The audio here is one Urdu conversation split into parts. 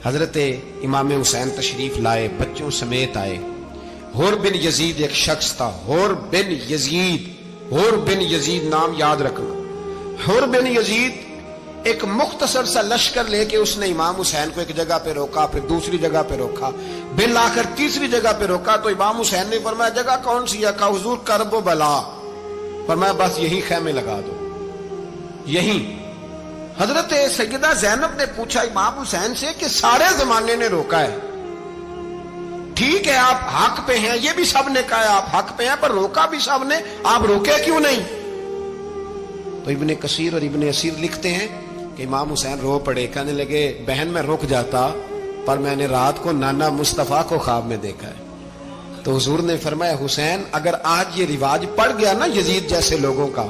حضرت امام حسین تشریف لائے، بچوں سمیت آئے۔ حور بن یزید ایک شخص تھا، حور بن یزید نام یاد رکھنا۔ حور بن یزید ایک مختصر سا لشکر لے کے اس نے امام حسین کو ایک جگہ پہ روکا، پھر دوسری جگہ پہ روکا، بالآخر تیسری جگہ پہ روکا تو امام حسین نے فرمایا جگہ کون سی ہے؟ کہا حضور کرب و بلا۔ فرمایا بس یہی خیمے لگا دو، یہی۔ حضرت سیدہ زینب نے پوچھا امام حسین سے کہ سارے زمانے نے روکا ہے، ٹھیک ہے آپ حق پہ ہیں، یہ بھی سب نے کہا ہے آپ حق پہ ہیں، پر روکا بھی سب نے، آپ روکے کیوں نہیں؟ تو ابن کثیر اور ابن اسیر لکھتے ہیں کہ امام حسین رو پڑے، کہنے لگے بہن میں رک جاتا پر میں نے رات کو نانا مصطفیٰ کو خواب میں دیکھا ہے۔ تو حضور نے فرمایا حسین اگر آج یہ رواج پڑ گیا نا یزید جیسے لوگوں کا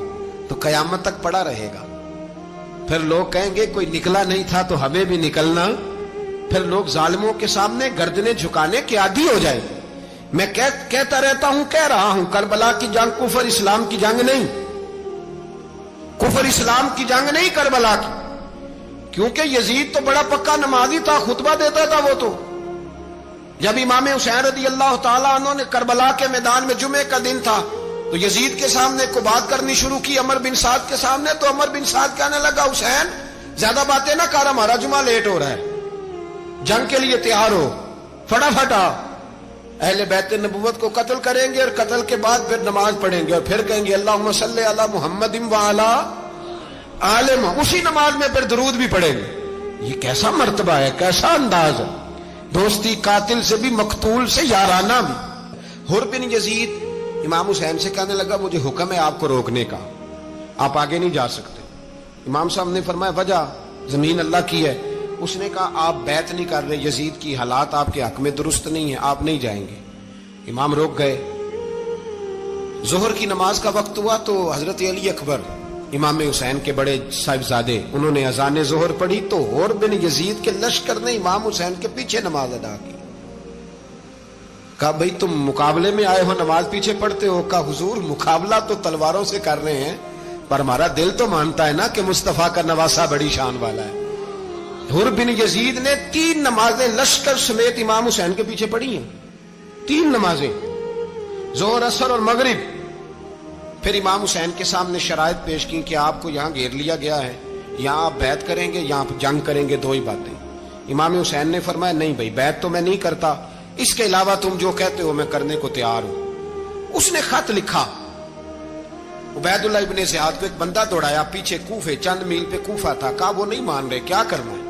تو قیامت تک پڑا رہے گا، پھر لوگ کہیں گے کوئی نکلا نہیں تھا تو ہمیں بھی نکلنا، پھر لوگ ظالموں کے سامنے گردنیں جھکانے کے عادی ہو جائیں۔ میں کہتا رہتا ہوں، کہہ رہا ہوں، کربلا کی جنگ کفر اسلام کی جنگ نہیں، کفر اسلام کی جنگ نہیں کربلا کی، کیونکہ یزید تو بڑا پکا نمازی تھا، خطبہ دیتا تھا وہ تو۔ جب امام حسین رضی اللہ تعالیٰ عنہ نے کربلا کے میدان میں جمعے کا دن تھا تو یزید کے سامنے کو بات کرنی شروع کی، عمر بن سعد کے سامنے، تو عمر بن سعد کہنے لگا حسین زیادہ باتیں نہ کر، ہمارا جمعہ لیٹ ہو رہا ہے، جنگ کے لیے تیار ہو، فٹافٹ آ۔ اہل بیت نبوت کو قتل کریں گے اور قتل کے بعد پھر نماز پڑھیں گے اور پھر کہیں گے اللہم صلی علی محمد وعلی آل محمد، اسی نماز میں پھر درود بھی پڑھیں گے۔ یہ کیسا مرتبہ ہے، کیسا انداز ہے، دوستی قاتل سے بھی مقتول سے یارانہ بھی۔ حور بن یزید امام حسین سے کہنے لگا مجھے حکم ہے آپ کو روکنے کا، آپ آگے نہیں جا سکتے۔ امام صاحب نے فرمایا وجہ؟ زمین اللہ کی ہے۔ اس نے کہا آپ بیعت نہیں کر رہے، یزید کی حالات آپ کے حق میں درست نہیں ہیں، آپ نہیں جائیں گے۔ امام روک گئے۔ ظہر کی نماز کا وقت ہوا تو حضرت علی اکبر امام حسین کے بڑے صاحبزادے انہوں نے اذان ظہر پڑھی تو حور بن یزید کے لشکر نے امام حسین کے پیچھے نماز ادا کی۔ کہا بھئی تم مقابلے میں آئے ہو، نماز پیچھے پڑھتے ہو؟ کہا حضور مقابلہ تو تلواروں سے کر رہے ہیں پر ہمارا دل تو مانتا ہے نا کہ مصطفیٰ کا نواسہ بڑی شان والا ہے۔ حور بن یزید نے 3 نمازیں لشکر سمیت امام حسین کے پیچھے پڑھی ہیں، 3 نمازیں، ظہر اثر اور مغرب۔ پھر امام حسین کے سامنے شرائط پیش کی کہ آپ کو یہاں گھیر لیا گیا ہے، یہاں آپ بیعت کریں گے، یہاں جنگ کریں گے، 2 ہی باتیں۔ امام حسین نے فرمایا نہیں بھائی بیعت تو میں نہیں کرتا، اس کے علاوہ تم جو کہتے ہو میں کرنے کو تیار ہوں۔ اس نے خط لکھا، عبید اللہ ابن زیاد کو ایک بندہ دوڑایا پیچھے کوفے، چند میل پہ کوفہ تھا، کہا وہ نہیں مان رہے، کیا کرنا ہے؟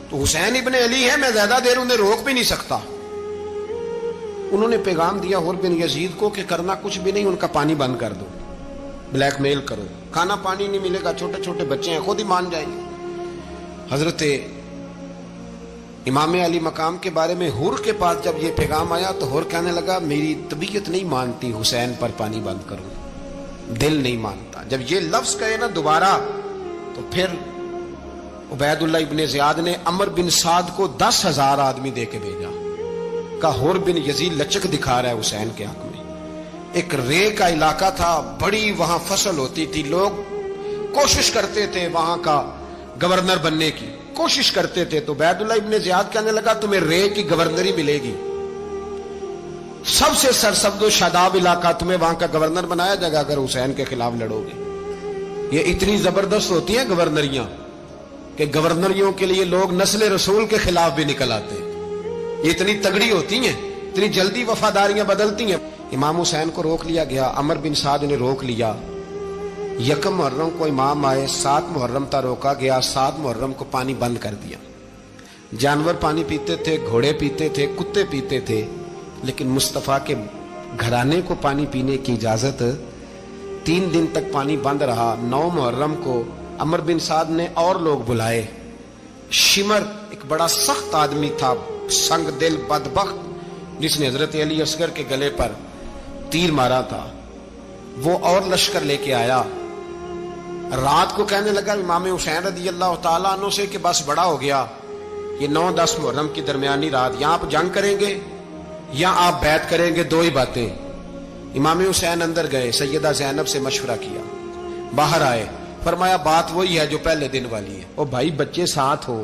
تو حسین ابن علی ہے، میں زیادہ دیر انہیں روک بھی نہیں سکتا۔ انہوں نے پیغام دیا حور بن یزید کو کہ کرنا کچھ بھی نہیں، ان کا پانی بند کر دو، بلیک میل کرو، کھانا پانی نہیں ملے گا، چھوٹے چھوٹے بچے ہیں، خود ہی مان جائیں گے۔ حضرت امام علی مقام کے بارے میں حور کے پاس جب یہ پیغام آیا تو حور کہنے لگا میری طبیعت نہیں مانتی حسین پر پانی بند کروں، دل نہیں مانتا۔ جب یہ لفظ کہے نا دوبارہ تو پھر عبید اللہ ابن زیاد نے عمر بن سعد کو 10,000 آدمی دے کے بھیجا، کہا حور بن یزید لچک دکھا رہا ہے حسین کے حق میں۔ ایک رے کا علاقہ تھا، بڑی وہاں فصل ہوتی تھی، لوگ کوشش کرتے تھے وہاں کا گورنر بننے کی، کوشش کرتے تھے۔ تو عبید اللہ ابن زیاد کہنے لگا تمہیں رے کی گورنری ملے گی، سب سے سرسبز و شاداب علاقہ، تمہیں وہاں کا گورنر بنایا جائے گا اگر حسین کے خلاف لڑو گے۔ یہ اتنی زبردست ہوتی ہیں گورنریاں کہ گورنریوں کے لیے لوگ نسل رسول کے خلاف بھی نکل آتے، یہ اتنی تگڑی ہوتی ہیں، اتنی جلدی وفاداریاں بدلتی ہیں۔ امام حسین کو روک لیا گیا، عمر بن سعد نے روک لیا۔ 1 محرم کو امام آئے، 7 محرم تا روکا گیا، 7 محرم کو پانی بند کر دیا۔ جانور پانی پیتے تھے، گھوڑے پیتے تھے، کتے پیتے تھے، لیکن مصطفیٰ کے گھرانے کو پانی پینے کی اجازت 3 دن تک پانی بند رہا۔ 9 محرم کو عمر بن سعد نے اور لوگ بلائے۔ شمر ایک بڑا سخت آدمی تھا، سنگ دل بدبخت، جس نے حضرت علی اصغر کے گلے پر تیر مارا تھا، وہ اور لشکر لے کے آیا۔ رات کو کہنے لگا امام حسین رضی اللہ تعالیٰ عنہ سے کہ بس بڑا ہو گیا، یہ 9-10 محرم کی درمیانی رات، یہاں آپ جنگ کریں گے یا آپ بیعت کریں گے، 2 ہی باتیں۔ امام حسین اندر گئے، سیدہ زینب سے مشورہ کیا، باہر آئے، فرمایا بات وہی ہے جو پہلے دن والی ہے۔ او بھائی بچے ساتھ ہو،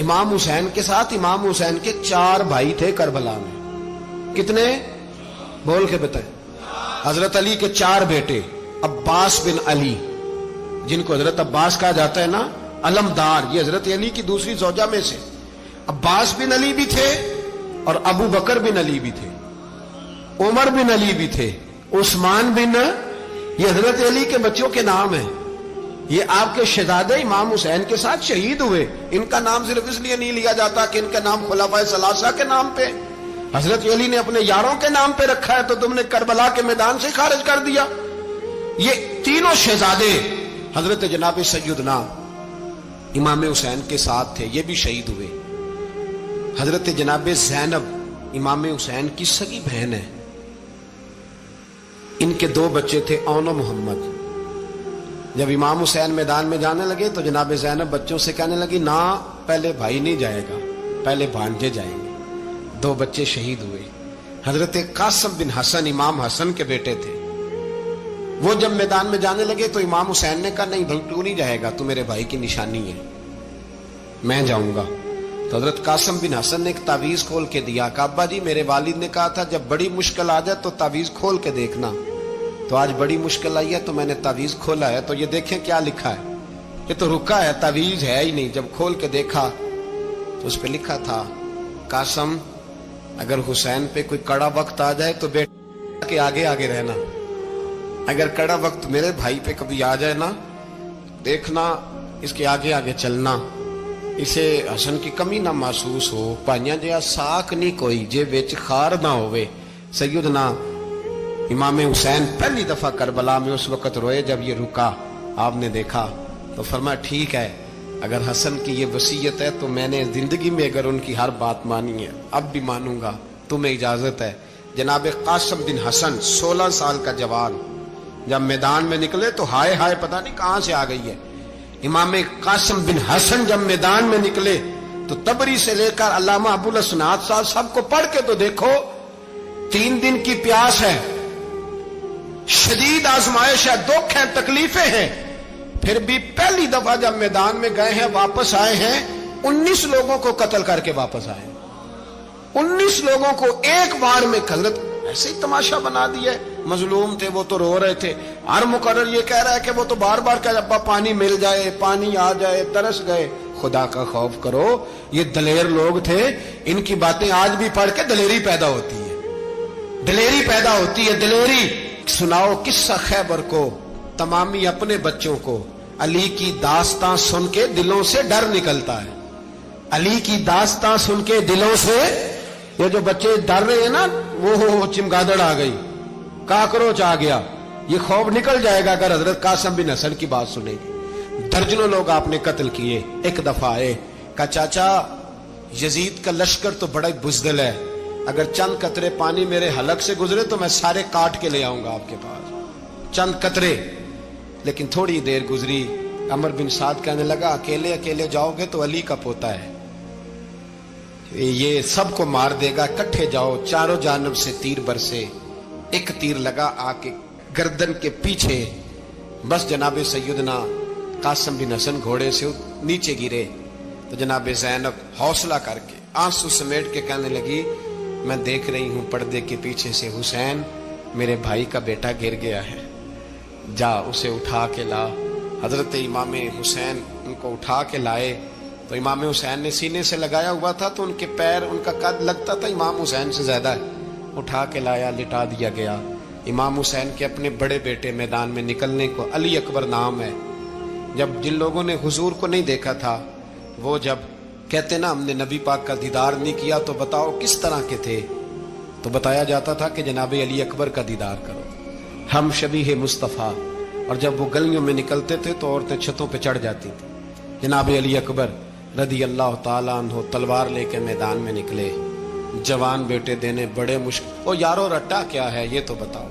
امام حسین کے ساتھ امام حسین کے 4 بھائی تھے کربلا میں. کتنے؟ بول کے بتائیں. حضرت علی کے 4 بیٹے. عباس بن علی، جن کو حضرت عباس کہا جاتا ہے نا، علمدار، یہ حضرت علی کی دوسری زوجہ میں سے. عباس بن علی بھی تھے اور ابو بکر بن علی بھی تھے، عمر بن علی بھی تھے، عثمان بن، یہ حضرت علی کے بچوں کے نام ہیں. یہ آپ کے شہزادے امام حسین کے ساتھ شہید ہوئے. ان کا نام صرف اس لیے نہیں لیا جاتا کہ ان کا نام خلفائے ثلاثہ کے نام پہ، حضرت علی نے اپنے یاروں کے نام پہ رکھا ہے تو تم نے کربلا کے میدان سے خارج کر دیا. یہ تینوں شہزادے حضرت جناب سیدنا امام حسین کے ساتھ تھے، یہ بھی شہید ہوئے. حضرت جناب زینب امام حسین کی سگی بہن ہے. ان کے 2 بچے تھے، اون و محمد. جب امام حسین میدان میں جانے لگے تو جناب زینب بچوں سے کہنے لگی، نہ پہلے بھائی نہیں جائے گا، پہلے بھانجے جائیں گے. 2 بچے شہید ہوئے. حضرت قاسم بن حسن امام حسن کے بیٹے تھے. وہ جب میدان میں جانے لگے تو امام حسین نے کہا، نہیں بھائی تو نہیں جائے گا، تو میرے بھائی کی نشانی ہے، میں جاؤں گا. تو حضرت قاسم بن حسن نے ایک تعویذ کھول کے دیا کہ ابا جی میرے والد نے کہا تھا جب بڑی مشکل آ جائے تو تعویذ کھول کے دیکھنا. تو آج بڑی مشکل آئی ہے تو میں نے تعویذ کھولا ہے، تو یہ دیکھیں کیا لکھا ہے. یہ تو رکا ہے، تعویذ ہے ہی نہیں. جب کھول کے دیکھا تو اس پہ لکھا تھا، قاسم اگر حسین پہ کوئی کڑا وقت آ جائے تو بیٹا کے آگے آگے رہنا، اگر کڑا وقت میرے بھائی پہ کبھی آ جائے نا، دیکھنا اس کے آگے آگے چلنا، اسے حسن کی کمی نہ محسوس ہو. پائیاں جہاں ساکھ نہیں کوئی جے وچ خار نہ ہوئے. سیدنا امام حسین پہلی دفعہ کربلا میں اس وقت روئے جب یہ رکا. آپ نے دیکھا تو فرمایا ٹھیک ہے، اگر حسن کی یہ وصیت ہے تو میں نے زندگی میں اگر ان کی ہر بات مانی ہے اب بھی مانوں گا، تمہیں اجازت ہے. جناب قاسم بن حسن 16 سال کا جوان جب میدان میں نکلے تو ہائے ہائے پتہ نہیں کہاں سے آ گئی ہے. امام قاسم بن حسن جب میدان میں نکلے تو تبری سے لے کر علامہ ابو الاسناد صاحب سب کو پڑھ کے تو دیکھو. 3 دن کی پیاس ہے، شدید آزمائش ہے، دکھ ہے، تکلیفیں ہیں، پھر بھی پہلی دفعہ جب میدان میں گئے ہیں واپس آئے ہیں 19 لوگوں کو قتل کر کے واپس آئے. 19 لوگوں کو ایک بار میں حضرت ایسے ہی تماشا بنا دیا. مظلوم تھے وہ تو رو رہے تھے. ہر مقرر یہ کہہ رہا ہے کہ وہ تو بار بار کہ ابا پانی مل جائے، پانی آ جائے، ترس گئے. خدا کا خوف کرو، یہ دلیر لوگ تھے. ان کی باتیں آج بھی پڑھ کے دلیری پیدا ہوتی ہے، دلیری پیدا ہوتی ہے، دلیری. سناؤ قصہ خیبر کو تمامی اپنے بچوں کو. علی کی داستان سن کے دلوں سے ڈر نکلتا ہے. علی کی داستان سن کے دلوں سے یہ جو بچے ڈر رہے ہیں نا، وہ چمگادڑ آ گئی، کاکروچ آ گیا، یہ خوف نکل جائے گا اگر حضرت قاسم بن حسن کی بات سنیں گے. درجنوں لوگ آپ نے قتل کیے. ایک دفعہ آئے کہا چاچا یزید کا لشکر تو بڑا بزدل ہے، اگر چند قطرے پانی میرے حلق سے گزرے تو میں سارے کاٹ کے لے آؤں گا آپ کے پاس، چند قطرے. لیکن تھوڑی دیر گزری، عمر بن سعد کہنے لگا اکیلے اکیلے جاؤ گے تو علی کا پوتا ہے، یہ سب کو مار دے گا، کٹھے جاؤ. چاروں جانب سے تیر برسے. ایک تیر لگا آ کے گردن کے پیچھے، بس جناب سیدنا قاسم بن حسن گھوڑے سے نیچے گرے. تو جناب زینب حوصلہ کر کے آنسو سمیٹ کے کہنے لگی میں دیکھ رہی ہوں پردے کے پیچھے سے حسین میرے بھائی کا بیٹا گر گیا ہے، جا اسے اٹھا کے لا. حضرت امام حسین ان کو اٹھا کے لائے تو امام حسین نے سینے سے لگایا ہوا تھا تو ان کے پیر، ان کا قد لگتا تھا امام حسین سے زیادہ ہے. اٹھا کے لایا، لٹا دیا گیا. امام حسین کے اپنے بڑے بیٹے میدان میں نکلنے کو، علی اکبر نام ہے. جب جن لوگوں نے حضور کو نہیں دیکھا تھا وہ جب کہتے نا ہم نے نبی پاک کا دیدار نہیں کیا تو بتاؤ کس طرح کے تھے، تو بتایا جاتا تھا کہ جناب علی اکبر کا دیدار کرو، ہم شبیہ مصطفیٰ. اور جب وہ گلیوں میں نکلتے تھے تو عورتیں چھتوں پہ چڑھ جاتی تھیں. جناب علی اکبر رضی اللہ تعالیٰ عنہ تلوار لے کے میدان میں نکلے. جوان بیٹے دینے بڑے مشکل. او یارو رٹا کیا ہے یہ تو بتاؤ،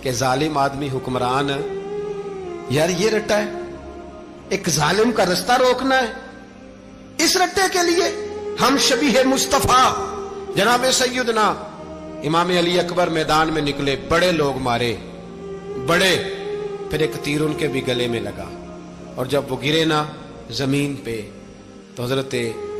کہ ظالم آدمی حکمران ہے یار، یہ رٹا ہے، ایک ظالم کا رستہ روکنا ہے. اس رٹے کے لیے ہم شبیہ مصطفیٰ جناب سیدنا امام علی اکبر میدان میں نکلے. بڑے لوگ مارے، بڑے. پھر ایک تیر ان کے بھی گلے میں لگا اور جب وہ گرے نا زمین پہ تو حضرت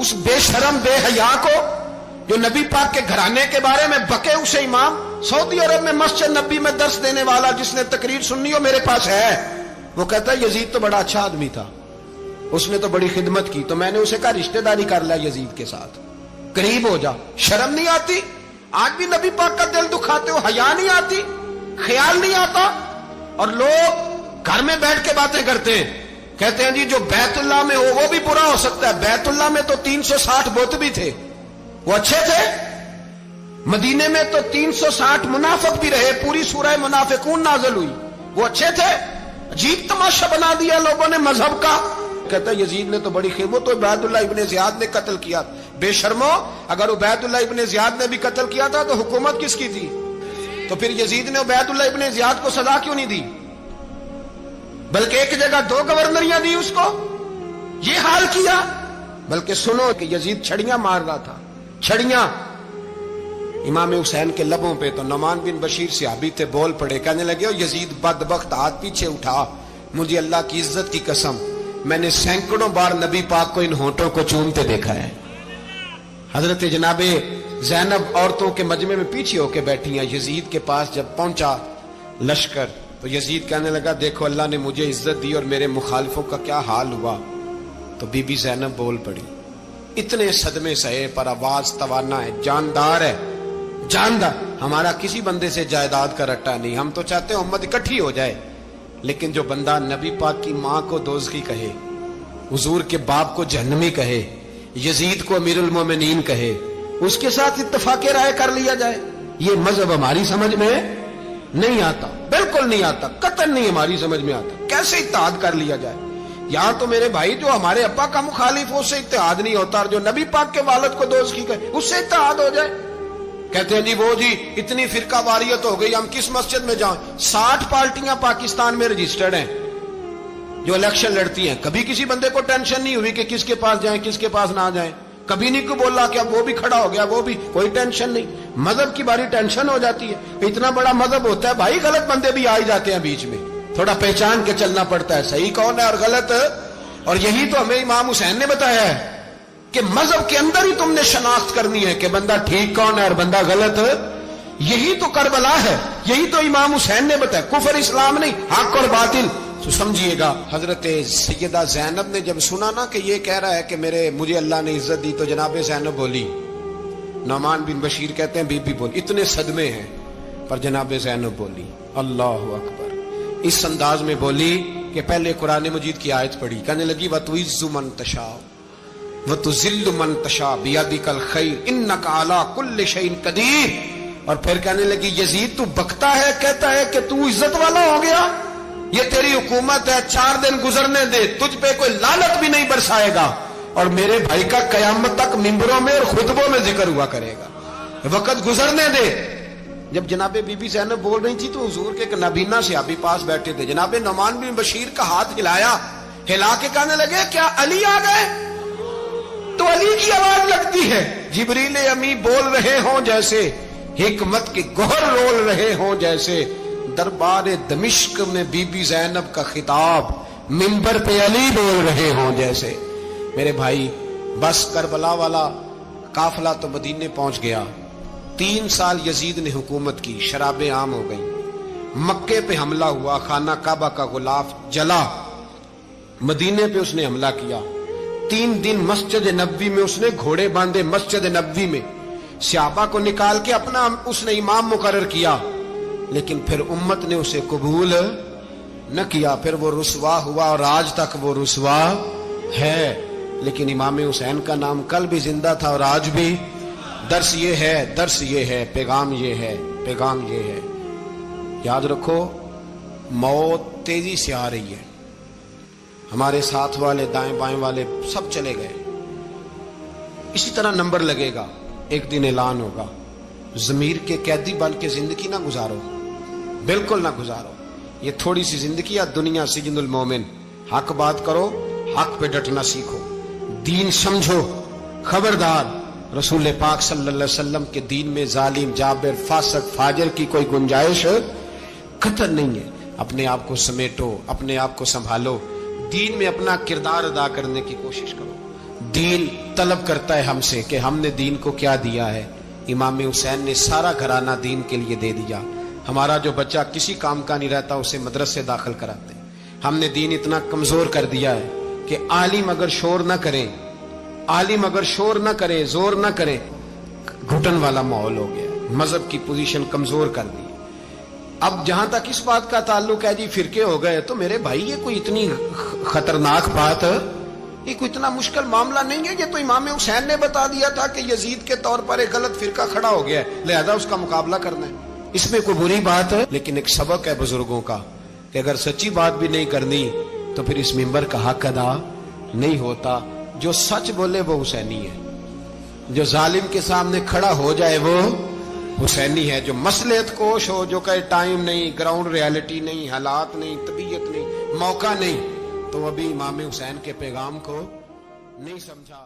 اس بے شرم بے حیا کو جو نبی پاک کے گھرانے کے بارے میں بکے اسے امام سعودی عرب میں مسجد نبی میں درس دینے والا جس نے تقریر سننی ہو میرے پاس ہے، وہ کہتا ہے یزید تو بڑا اچھا آدمی تھا، اس نے تو بڑی خدمت کی، تو میں نے اسے کہا رشتہ داری کر لیا یزید کے ساتھ، قریب ہو جا۔ شرم نہیں آتی؟ آج بھی نبی پاک کا دل دکھاتے ہو، حیا نہیں آتی، خیال نہیں آتا؟ اور لوگ گھر میں بیٹھ کے باتیں کرتے ہیں، کہتے ہیں جی جو بیت اللہ میں ہو وہ بھی برا ہو سکتا ہے۔ بیت اللہ میں تو 360 بت بھی تھے، وہ اچھے تھے۔ مدینے میں تو 360 منافق بھی رہے، پوری سورہ منافقون نازل ہوئی، وہ اچھے تھے۔ عجیب تماشا بنا دیا لوگوں نے مذہب کا۔ کہتا ہے یزید نے تو بڑی خدمت، تو عبید اللہ ابن زیاد نے قتل کیا۔ بے شرمو، اگر عبید اللہ ابن زیاد نے بھی قتل کیا تھا تو حکومت کس کی تھی؟ تو پھر یزید نے عبید اللہ ابن زیاد کو سزا کیوں نہیں دی؟ بلکہ ایک جگہ 2 گورنریاں دی اس کو، یہ حال کیا۔ بلکہ سنو کہ یزید چھڑیاں مار رہا تھا، چھڑیاں امام حسین کے لبوں پہ۔ تو نعمان بن بشیر صحابی تھے، بول پڑے، کہنے لگے یزید بدبخت، ہاتھ پیچھے اٹھا، مجھے اللہ کی عزت کی قسم میں نے سینکڑوں بار نبی پاک کو ان ہونٹوں کو چومتے دیکھا ہے۔ حضرت جناب زینب عورتوں کے مجمع میں پیچھے ہو کے بیٹھی ہیں، یزید کے پاس جب پہنچا لشکر تو یزید کہنے لگا دیکھو اللہ نے مجھے عزت دی اور میرے مخالفوں کا کیا حال ہوا۔ تو بی بی زینب بول پڑی، اتنے صدمے سہے پر آواز توانا ہے، جاندار ہے، جاندار۔ ہمارا کسی بندے سے جائیداد کا رٹا نہیں، ہم تو چاہتے ہیں امت اکٹھی ہو جائے، لیکن جو بندہ نبی پاک کی ماں کو دوزخی کہے، حضور کے باپ کو جہنمی کہے، یزید کو امیر المومنین کہے، اس کے ساتھ اتفاق رائے کر لیا جائے، یہ مذہب ہماری سمجھ میں نہیں آتا، بالکل نہیں آتا، قطعاً نہیں ہماری سمجھ میں آتا۔ کیسے اتحاد کر لیا جائے؟ یہاں تو میرے بھائی جو ہمارے ابا کا مخالف ہو اس سے اتحاد نہیں ہوتا، اور جو نبی پاک کے والد کو دوزخی کہے اس سے اتحاد ہو جائے۔ کہتے ہیں جی وہ جی اتنی فرقہ واریت ہو گئی، ہم کس مسجد میں جائیں؟ 60 پارٹیاں پاکستان میں رجسٹرڈ ہیں جو الیکشن لڑتی ہیں، کبھی کسی بندے کو ٹینشن نہیں ہوئی کہ کس کے پاس جائیں کس کے پاس نہ جائیں، کبھی نہیں کوئی بولا کہ اب وہ بھی کھڑا ہو گیا وہ بھی، کوئی ٹینشن نہیں۔ مذہب کی باری ٹینشن ہو جاتی ہے، اتنا بڑا مذہب ہوتا ہے بھائی، غلط بندے بھی آ ہی جاتے ہیں بیچ میں، تھوڑا پہچان کے چلنا پڑتا ہے صحیح کون ہے اور غلط۔ اور یہی تو ہمیں امام حسین نے بتایا ہے کہ مذہب کے اندر ہی تم نے شناخت کرنی ہے کہ بندہ ٹھیک کون ہے اور بندہ غلط۔ یہی تو کربلا ہے، یہی تو امام حسین نے بتایا، کفر اسلام نہیں، حق اور باطل۔ تو سمجھیے گا حضرت سیدہ زینب نے جب سنا نا کہ یہ کہہ رہا ہے کہ مجھے اللہ نے عزت دی، تو جناب زینب بولی، نعمان بن بشیر کہتے ہیں بی بی بولی، اتنے صدمے ہیں پر جناب زینب بولی اللہ اکبر، اس انداز میں بولی کہ پہلے قرآن مجید کی آیت پڑھی، کہنے لگی وَتُعِزُّ مَن تَشَاءُ وَتُذِلُّ مَن تَشَاءُ بِيَدِكَ الْخَيْرُ إِنَّكَ عَلَىٰ كُلِّ شَيْءٍ قَدِيرٌ۔ اور پھر کہنے لگی یزید تو بکتا ہے، کہتا ہے کہ تو عزت والا ہو گیا، یہ تیری حکومت ہے، 4 دن گزرنے دے، تجھ پہ کوئی لعنت بھی نہیں برسائے گا، اور میرے بھائی کا قیامت تک ممبروں میں اور خطبوں میں ذکر ہوا کرے گا، وقت گزرنے دے۔ جب جناب بی بی زینب بول رہی تھی تو حضور کے ایک نابینا صحابی پاس بیٹھے تھے، جناب نعمان بن بشیر کا ہاتھ ہلایا، ہلا کے کہنے لگے کیا علی آ گئے؟ تو علی کی آواز لگتی ہے، جبریل امی بول رہے ہوں جیسے، حکمت کے گوہر رول رہے ہوں جیسے، دربار دمشق میں بی بی زینب کا خطاب، منبر پہ علی بول رہے ہوں جیسے۔ میرے بھائی بس کربلا والا قافلہ تو مدینے پہنچ گیا، 3 سال یزید نے حکومت کی، شرابیں عام ہو گئی، مکے پہ حملہ ہوا، خانہ کعبہ کا غلاف جلا، مدینے پہ اس نے حملہ کیا، 3 دن مسجد نبوی میں اس نے گھوڑے باندھے، مسجد نبوی میں صحابہ کو نکال کے اپنا اس نے امام مقرر کیا، لیکن پھر امت نے اسے قبول نہ کیا، پھر وہ رسوا ہوا اور آج تک وہ رسوا ہے۔ لیکن امام حسین کا نام کل بھی زندہ تھا اور آج بھی۔ درس یہ ہے، پیغام یہ ہے، پیغام یہ ہے، یاد رکھو موت تیزی سے آ رہی ہے، ہمارے ساتھ والے دائیں بائیں والے سب چلے گئے، اسی طرح نمبر لگے گا، ایک دن اعلان ہوگا۔ ضمیر کے قیدی بن کے زندگی نہ گزارو، بالکل نہ گزارو، یہ تھوڑی سی زندگی ہے، دنیا سجن المومن۔ حق بات کرو، حق پہ ڈٹنا سیکھو، دین سمجھو، خبردار رسول پاک صلی اللہ علیہ وسلم کے دین میں ظالم، جابر، فاسق، فاجر کی کوئی گنجائش قطع نہیں ہے۔ اپنے آپ کو سمیٹو، اپنے آپ کو سنبھالو، دین میں اپنا کردار ادا کرنے کی کوشش کرو۔ دین طلب کرتا ہے ہم سے کہ ہم نے دین کو کیا دیا ہے. امام حسین نے سارا گھرانہ دین کے لیے دے دیا. ہمارا جو بچہ کسی کام کا نہیں رہتا اسے مدرسے داخل کراتے. ہم نے دین اتنا کمزور کر دیا ہے کہ عالم اگر شور نہ کرے، عالم اگر شور نہ کرے، زور نہ کرے، گھٹن والا ماحول ہو گیا. مذہب کی پوزیشن کمزور کر دی. اب جہاں تک اس بات کا تعلق ہے جی فرقے ہو گئے، تو میرے بھائی یہ کوئی اتنی خطرناک بات، یہ کوئی اتنا مشکل معاملہ نہیں ہے. یہ تو امام حسین نے بتا دیا تھا کہ یزید کے طور پر ایک غلط فرقہ کھڑا ہو گیا ہے، لہذا اس کا مقابلہ کرنا ہے. اس میں کوئی بری بات ہے؟ لیکن ایک سبق ہے بزرگوں کا کہ اگر سچی بات بھی نہیں کرنی تو پھر اس منبر کا حق ادا نہیں ہوتا. جو سچ بولے وہ حسینی ہے، جو ظالم کے سامنے کھڑا ہو جائے وہ حسینی ہے. جو مصلحت کوش ہو، جو کہے ٹائم نہیں، گراؤنڈ ریالٹی نہیں، حالات نہیں، طبیعت نہیں، موقع نہیں، تو ابھی امام حسین کے پیغام کو نہیں سمجھا.